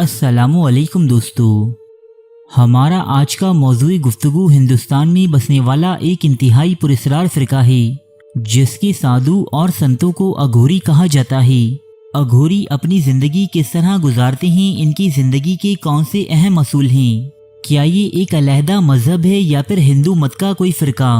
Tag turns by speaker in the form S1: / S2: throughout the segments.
S1: अस्सलामु अलैकुम दोस्तों। हमारा आज का मौज़ूई गुफ्तगू हिंदुस्तान में बसने वाला एक इंतहाई पुरस्कार फ़िरका है जिसके साधु और संतों को अघोरी कहा जाता है। अघोरी अपनी ज़िंदगी किस तरह गुजारते हैं, इनकी ज़िंदगी के कौन से अहम असूल हैं, क्या ये एक अलहदा मज़हब है या फिर हिंदू मत का कोई फ़िरका,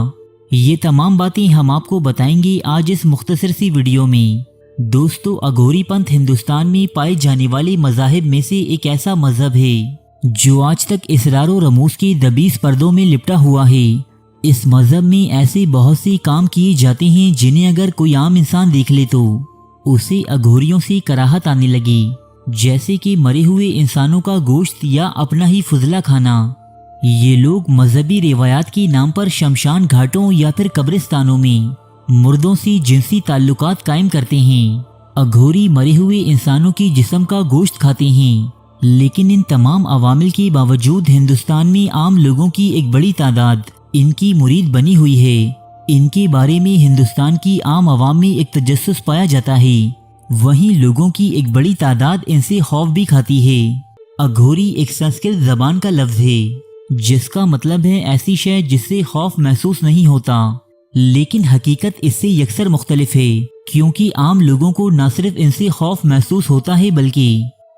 S1: ये तमाम बातें हम आपको बताएंगे आज इस मुख्तसर सी वीडियो में। दोस्तों, अघोरी पंथ हिंदुस्तान में पाए जाने वाले मज़ाहिब में से एक ऐसा मज़हब है जो आज तक इसरार और रमूज़ के दबीस पर्दों में लिपटा हुआ है। इस मज़हब में ऐसे बहुत से काम किए जाते हैं जिन्हें अगर कोई आम इंसान देख ले तो उसे अघोरियों से कराहत आने लगी, जैसे कि मरे हुए इंसानों का गोश्त या अपना ही फुजला खाना। ये लोग मजहबी रिवायात के नाम पर शमशान घाटों या फिर कब्रिस्तानों में मुर्दों से जिनसी ताल्लुकात कायम करते हैं। अघोरी मरे हुए इंसानों की जिस्म का गोश्त खाते हैं, लेकिन इन तमाम अवामिल के बावजूद हिंदुस्तान में आम लोगों की एक बड़ी तादाद इनकी मुरीद बनी हुई है। इनके बारे में हिंदुस्तान की आम आवाम में एक तजस्सुस पाया जाता है, वहीं लोगों की एक बड़ी तादाद इनसे खौफ भी खाती है। अघोरी एक संस्कृत जबान का लफ्ज है जिसका मतलब है ऐसी शय जिससे खौफ महसूस नहीं होता, लेकिन हकीकत इससे यकसर मुख्तलिफ है, क्योंकि आम लोगों को न सिर्फ इनसे खौफ महसूस होता है बल्कि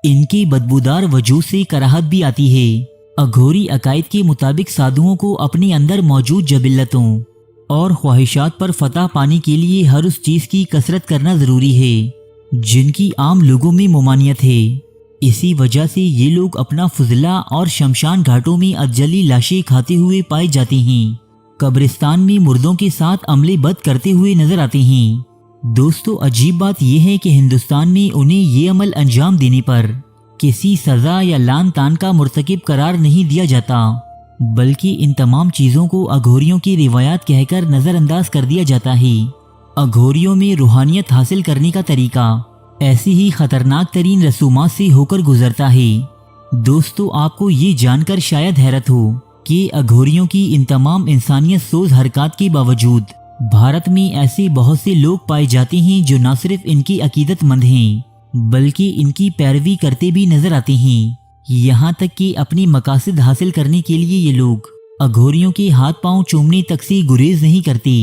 S1: इनकी बदबूदार वजूद से कराहत भी आती है। अघोरी अकायद के मुताबिक साधुओं को अपने अंदर मौजूद जबिल्लतों और ख्वाहिशात पर फतह पाने के लिए हर उस चीज़ की कसरत करना ज़रूरी है जिनकी आम लोगों में ममानियत है। इसी वजह से ये लोग अपना फजला और शमशान घाटों में अजली लाशें खाते हुए पाए जाते हैं, कब्रिस्तान में मुर्दों के साथ अमले बद करते हुए नजर आते हैं। दोस्तों, अजीब बात यह है कि हिंदुस्तान में उन्हें ये अमल अंजाम देने पर किसी सज़ा या लान तान का मुर्तकिब करार नहीं दिया जाता, बल्कि इन तमाम चीज़ों को अघोरियों की रिवायात कहकर नज़रअंदाज कर दिया जाता है। अघोरियों में रूहानियत हासिल करने का तरीका ऐसी ही ख़तरनाक तरीन रसूमात से होकर गुजरता है। दोस्तों, आपको ये जानकर शायद हैरत हो कि अघोरियों की इन तमाम इंसानियत सोज हरकत के बावजूद भारत में ऐसे बहुत से लोग पाए जाते हैं जो न सिर्फ इनकी अकीदतमंद हैं बल्कि इनकी पैरवी करते भी नजर आते हैं। यहाँ तक कि अपनी मकासद हासिल करने के लिए ये लोग अघोरियों के हाथ पांव चूमने तक से गुरेज नहीं करते।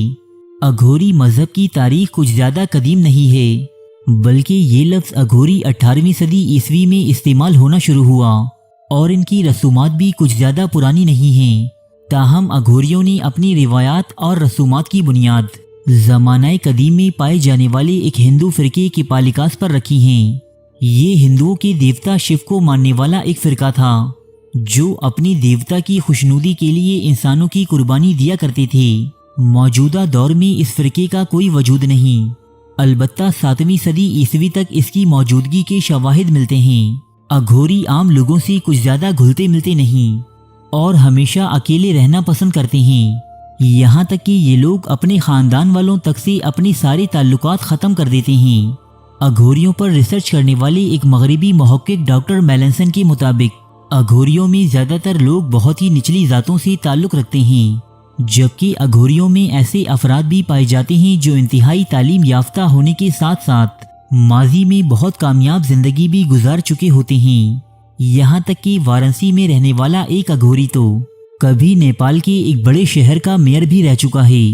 S1: अघोरी मजहब की तारीख कुछ ज़्यादा कदीम नहीं है, बल्कि ये लफ्ज़ अघोरी 18वीं सदी ईस्वी में इस्तेमाल होना शुरू हुआ और इनकी रसूमात भी कुछ ज़्यादा पुरानी नहीं हैं। ताहम अघोरियों ने अपनी रिवायात और रसूमात की बुनियाद ज़मानाए कदीम में पाए जाने वाले एक हिंदू फ़िरके की पालिकास पर रखी हैं। ये हिंदुओं के देवता शिव को मानने वाला एक फ़िरका था जो अपनी देवता की खुशनुदी के लिए इंसानों की कुर्बानी दिया करते थे। मौजूदा दौर में इस फ़िरके का कोई वजूद नहीं, अलबत्ता 7वीं सदी ईस्वी तक इसकी मौजूदगी के शवाहिद मिलते हैं। अघोरी आम लोगों से कुछ ज़्यादा घुलते मिलते नहीं और हमेशा अकेले रहना पसंद करते हैं। यहाँ तक कि ये लोग अपने ख़ानदान वालों तक से अपने सारे ताल्लुकात ख़त्म कर देते हैं। अघोरियों पर रिसर्च करने वाले एक मगरबी मुहक्किक डॉक्टर मेलेंसन के मुताबिक अघोरियों में ज़्यादातर लोग बहुत ही निचली ज़ातों से ताल्लुक़ रखते हैं, जबकि अघोरियों में ऐसे अफराद भी पाए जाते हैं जो इंतहाई तालीम याफ्ता होने के साथ साथ माजी में बहुत कामयाब जिंदगी भी गुजार चुके होते हैं। यहाँ तक कि वाराणसी में रहने वाला एक अघोरी तो कभी नेपाल के एक बड़े शहर का मेयर भी रह चुका है।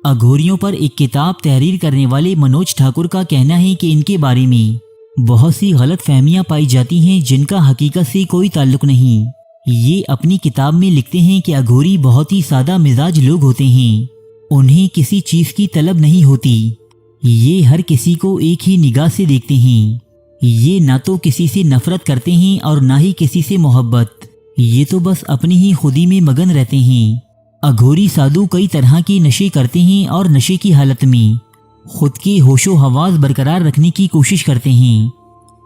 S1: अघोरियों पर एक किताब तहरीर करने वाले मनोज ठाकुर का कहना है कि इनके बारे में बहुत सी गलत फहमियाँ पाई जाती हैं जिनका हकीकत से कोई ताल्लुक नहीं। ये अपनी किताब में लिखते हैं कि अघोरी बहुत ही सादा मिजाज लोग होते हैं, उन्हें किसी चीज़ की तलब नहीं होती, ये हर किसी को एक ही निगाह से देखते हैं, ये ना तो किसी से नफरत करते हैं और ना ही किसी से मोहब्बत, ये तो बस अपनी ही खुदी में मगन रहते हैं। अघोरी साधु कई तरह के नशे करते हैं और नशे की हालत में खुद के होशो हवास बरकरार रखने की कोशिश करते हैं।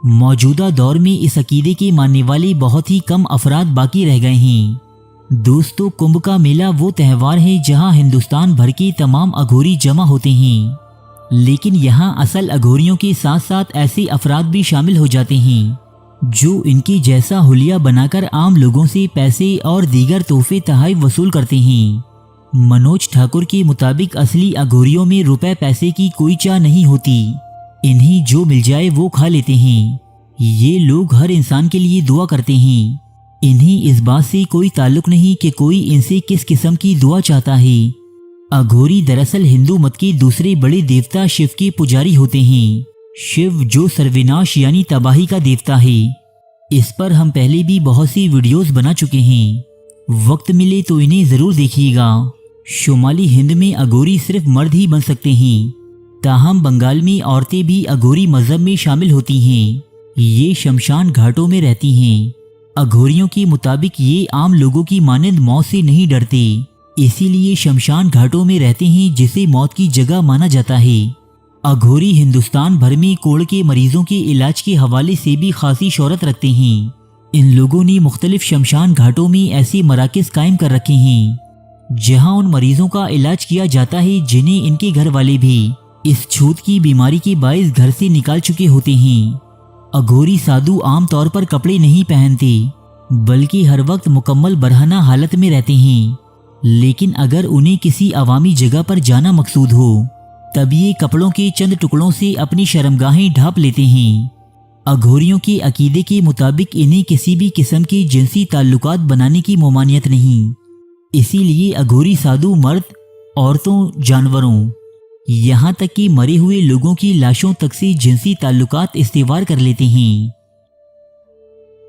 S1: मौजूदा दौर में इस अकीदे के मानने वाले बहुत ही कम अफराद बाकी रह गए हैं। दोस्तों, कुंभ का मेला वो त्यौहार है जहां हिंदुस्तान भर के तमाम अघोरी जमा होते हैं, लेकिन यहाँ असल अघोरियों के साथ साथ ऐसे अफराद भी शामिल हो जाते हैं जो इनकी जैसा हुलिया बनाकर आम लोगों से पैसे और दीगर तोहफे तहाइफ वसूल करते हैं। मनोज ठाकुर के मुताबिक असली अघोरियों में रुपए पैसे की कोई चाह नहीं होती, इन्हें जो मिल जाए वो खा लेते हैं। ये लोग हर इंसान के लिए दुआ करते हैं। इन्हें इस बात से कोई ताल्लुक नहीं कि कोई इनसे किस किस्म की दुआ चाहता है। अघोरी दरअसल हिंदू मत के दूसरे बड़े देवता शिव के पुजारी होते हैं। शिव जो सर्वनाश यानी तबाही का देवता है। इस पर हम पहले भी बहुत सी वीडियोस बना चुके हैं। वक्त मिले तो इन्हें जरूर देखिएगा। शुमाली हिंद में अघोरी सिर्फ मर्द ही बन सकते हैं, ताहम बंगाल में औरतें भी अघोरी मजहब में शामिल होती हैं। ये शमशान घाटों में रहती हैं। अघोरियों के मुताबिक ये आम लोगों की मानंद मौत से नहीं डरते, इसीलिए शमशान घाटों में रहते हैं, जिसे मौत की जगह माना जाता है। अघोरी हिंदुस्तान भर में कोढ़ के मरीजों के इलाज के हवाले से भी खासी शोहरत रखते हैं। इन लोगों ने मुख्तलिफ शमशान घाटों में ऐसे मराकज़ कायम कर रखे हैं, जहां उन मरीजों का इलाज किया जाता है जिन्हें इनके घर वाले भी इस छूत की बीमारी के बायस घर से निकाल चुके होते हैं। अघोरी साधु आम तौर पर कपड़े नहीं पहनते, बल्कि हर वक्त मुकम्मल बरहना हालत में रहते हैं। लेकिन अगर उन्हें किसी अवामी जगह पर जाना मकसूद हो, तब ये कपड़ों के चंद टुकड़ों से अपनी शर्मगाहें ढांप लेते हैं। अघोरियों के अकीदे के मुताबिक इन्हें किसी भी किस्म के जिनसी ताल्लुकात बनाने की ममानियत नहीं, इसीलिए अघोरी साधु मर्द, औरतों, जानवरों, यहाँ तक कि मरे हुए लोगों की लाशों तक से जिनसी ताल्लुकात इस्तेवार कर लेते हैं।